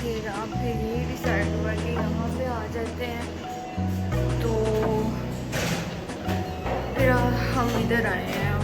फिर अब फिर यही डिसाइड हुआ कि यहाँ पे आ जाते हैं, तो फिर हम इधर आए हैं अब।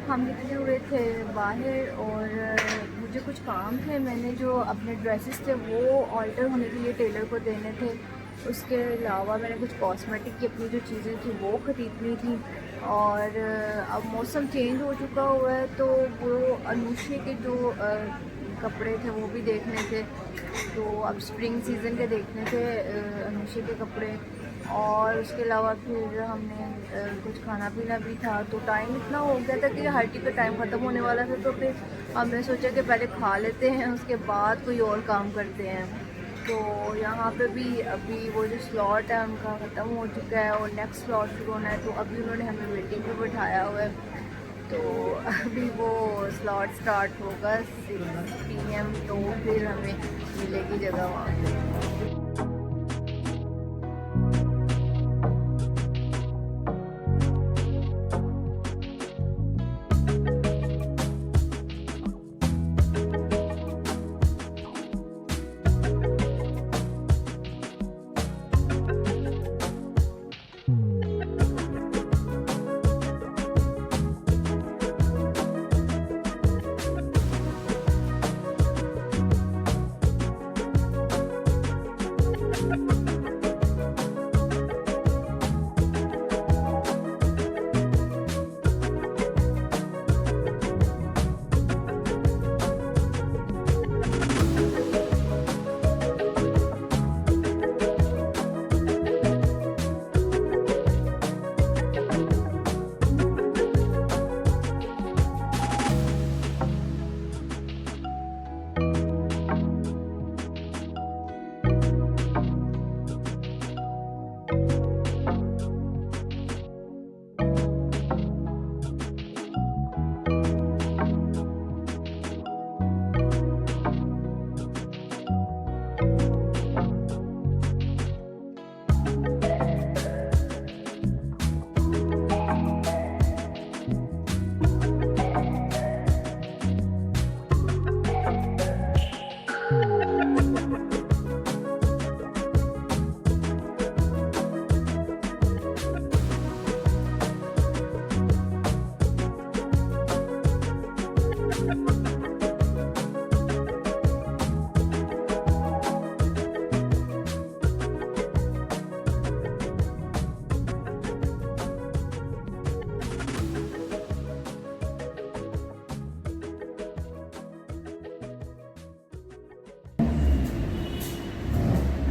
हम निकले हुए थे बाहर और मुझे कुछ काम थे। मैंने जो अपने ड्रेसेस थे वो ऑल्टर होने के लिए टेलर को देने थे। उसके अलावा मैंने कुछ कॉस्मेटिक की अपनी जो चीज़ें थी वो ख़रीदनी थी। और अब मौसम चेंज हो चुका हुआ है, तो वो अनुषे के जो कपड़े थे वो भी देखने थे। तो अब स्प्रिंग सीज़न के देखने थे अनुषे के कपड़े। और उसके अलावा फिर हमने कुछ खाना पीना भी था, तो टाइम इतना हो गया था कि हर टिकट टाइम ख़त्म होने वाला था। तो फिर हमने सोचा कि पहले खा लेते हैं, उसके बाद कोई और काम करते हैं। तो यहाँ पे भी अभी वो जो स्लॉट है उनका ख़त्म हो चुका है और नेक्स्ट स्लॉट शुरू होना है, तो अभी उन्होंने हमें वेटिंग पे बैठाया हुआ है। तो अभी वो स्लॉट स्टार्ट होगा 6 PM, तो फिर हमें मिलेगी जगह वहाँ पे।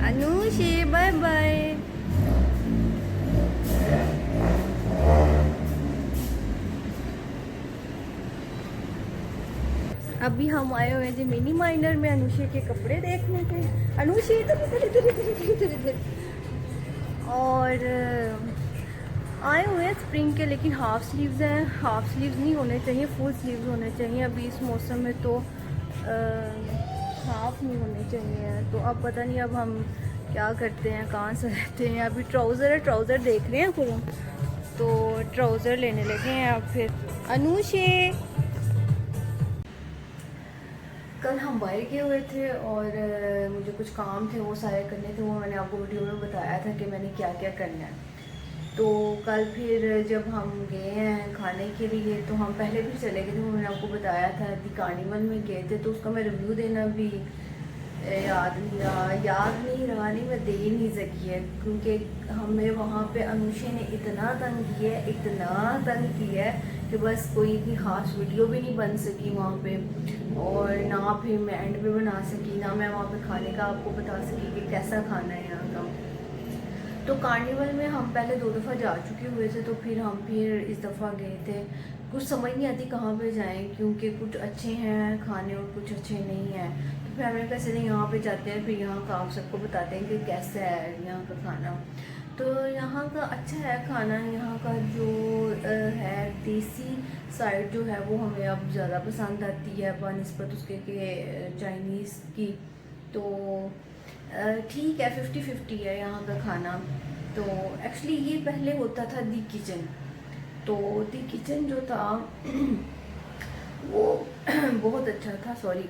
Anushe bye bye. अभी हम आए हुए थे मिनी माइनर में अनुषे के कपड़े देखने के। अनुषे इधर इधर इधर इधर इधर इधर। और आए हुए हैं स्प्रिंग के, लेकिन हाफ स्लीव्स हैं। हाफ स्लीव्स नहीं होने चाहिए, फुल स्लीव्स होने चाहिए। अभी इस मौसम में तो हाफ नहीं होने चाहिए। तो अब पता नहीं अब हम क्या करते हैं, कहाँ से रहते हैं। अभी ट्राउज़र है, ट्राउज़र देख रहे हैं पूरा, तो ट्राउज़र लेने लगे हैं अब। फिर अनुषे, कल हम बाहर गए हुए थे और मुझे कुछ काम थे वो सारे करने थे। वो मैंने आपको वीडियो में बताया था कि मैंने क्या क्या करना है। तो कल फिर जब हम गए हैं खाने के लिए, तो हम पहले भी चले गए थे, वो मैंने आपको बताया था। दी कार्निवल में गए थे, तो उसका मैं रिव्यू देना भी याद नहीं, मैं दे ही नहीं सकी है, क्योंकि हमें वहाँ पे अनुषे ने इतना तंग किया है कि बस कोई भी खास वीडियो भी नहीं बन सकी वहाँ पे। और ना फिर मैं एंड पे बना सकी, ना मैं वहाँ पे खाने का आपको बता सकी कि कैसा खाना है यहाँ का। तो कार्निवल में हम पहले 2 दफ़ा जा चुके हुए थे, तो फिर इस दफ़ा गए थे। कुछ समझ नहीं आती कहाँ पे जाएं, क्योंकि कुछ अच्छे हैं खाने और कुछ अच्छे नहीं हैं। तो फिर हमने कहा चले यहाँ पे जाते हैं, फिर यहाँ का आप सबको बताते हैं कि कैसा है यहाँ का खाना। तो यहाँ का अच्छा है खाना। यहाँ का जो है देसी साइड जो है वो हमें अब ज़्यादा पसंद आती है बनिस्बत उसके के चाइनीज़ की। तो ठीक है, 50-50 है यहाँ का खाना। तो एक्चुअली ये पहले होता था दी किचन। तो दी किचन जो था वो बहुत अच्छा था, सॉरी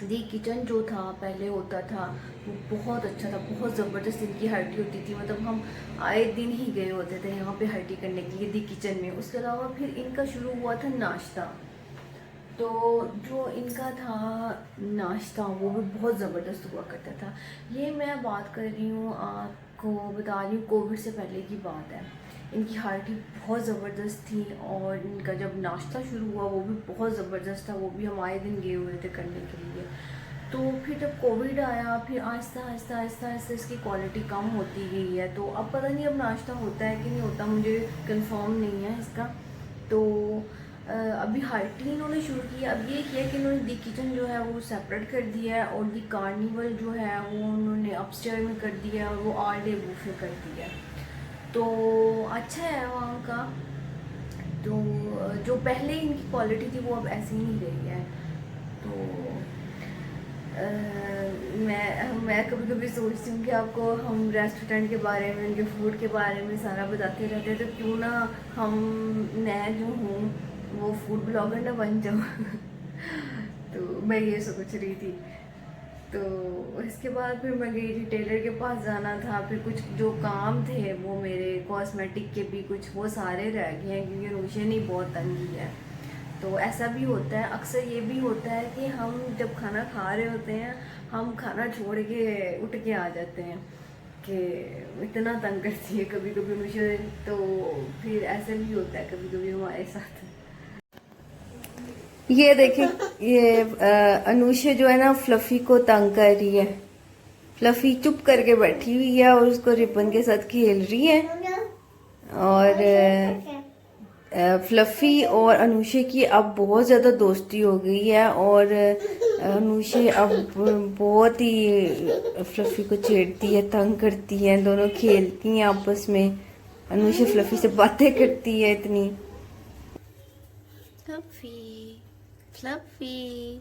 दी किचन जो था पहले होता था वो बहुत अच्छा था, बहुत ज़बरदस्त इनकी हल्टी होती थी। मतलब हम आए दिन ही गए होते थे यहाँ पे हल्टी करने के लिए दी किचन में। उसके अलावा फिर इनका शुरू हुआ था नाश्ता। तो जो इनका था नाश्ता वो भी बहुत ज़बरदस्त हुआ करता था। ये मैं बात कर रही हूँ, आपको बता रही हूँ कोविड से पहले की बात है। इनकी हालत बहुत ज़बरदस्त थी और इनका जब नाश्ता शुरू हुआ वो भी बहुत ज़बरदस्त था। वो भी हम आए दिन गए हुए थे करने के लिए। तो फिर जब कोविड आया फिर आहिस्ता आहिस्ता आहिस्ता आहिस्ता इसकी क्वालिटी कम होती गई है। तो अब पता नहीं अब नाश्ता होता है कि नहीं होता, मुझे कंफर्म नहीं है इसका। तो अभी हार्टी इन्होंने शुरू किया। अब ये किया कि इन्होंने दी किचन जो है वो सेपरेट कर दिया है और दी कार्निवल जो है वो उन्होंने अपस्टेयर में कर दिया है और वो ऑल डे बुफे कर दिया है। तो अच्छा है वहाँ का। तो जो पहले इनकी क्वालिटी थी वो अब ऐसी नहीं रही है। तो मैं कभी कभी सोचती हूँ कि आपको हम रेस्टोरेंट के बारे में, उनके फूड के बारे में सारा बताते रहते हैं, तो क्यों ना हम मैं जो हूँ वो फूड ब्लॉगर ना बन जाऊँ। तो मैं ये सोच रही थी। तो इसके बाद फिर मैं गई थी टेलर के पास जाना था। फिर कुछ जो काम थे वो मेरे कॉस्मेटिक के भी कुछ वो सारे रह गए हैं क्योंकि रोशन ही बहुत तंगी है। तो ऐसा भी होता है, अक्सर ये भी होता है कि हम जब खाना खा रहे होते हैं हम खाना छोड़ के उठ के आ जाते हैं कि इतना तंग करती है कभी कभी मुझे। तो फिर ऐसे भी होता है कभी कभी हमारे साथ। ये देखें, ये अनुषा जो है ना फ्लफी को तंग कर रही है। फ्लफी चुप करके बैठी हुई है और उसको रिबन के साथ खेल रही है। और फ्लफी और अनुषा की अब बहुत ज़्यादा दोस्ती हो गई है और अनुषा अब बहुत ही फ्लफी को छेड़ती है, तंग करती है, दोनों खेलती हैं आपस में। अनुषा फ्लफी से बातें करती है इतनी। Fluffy fluffy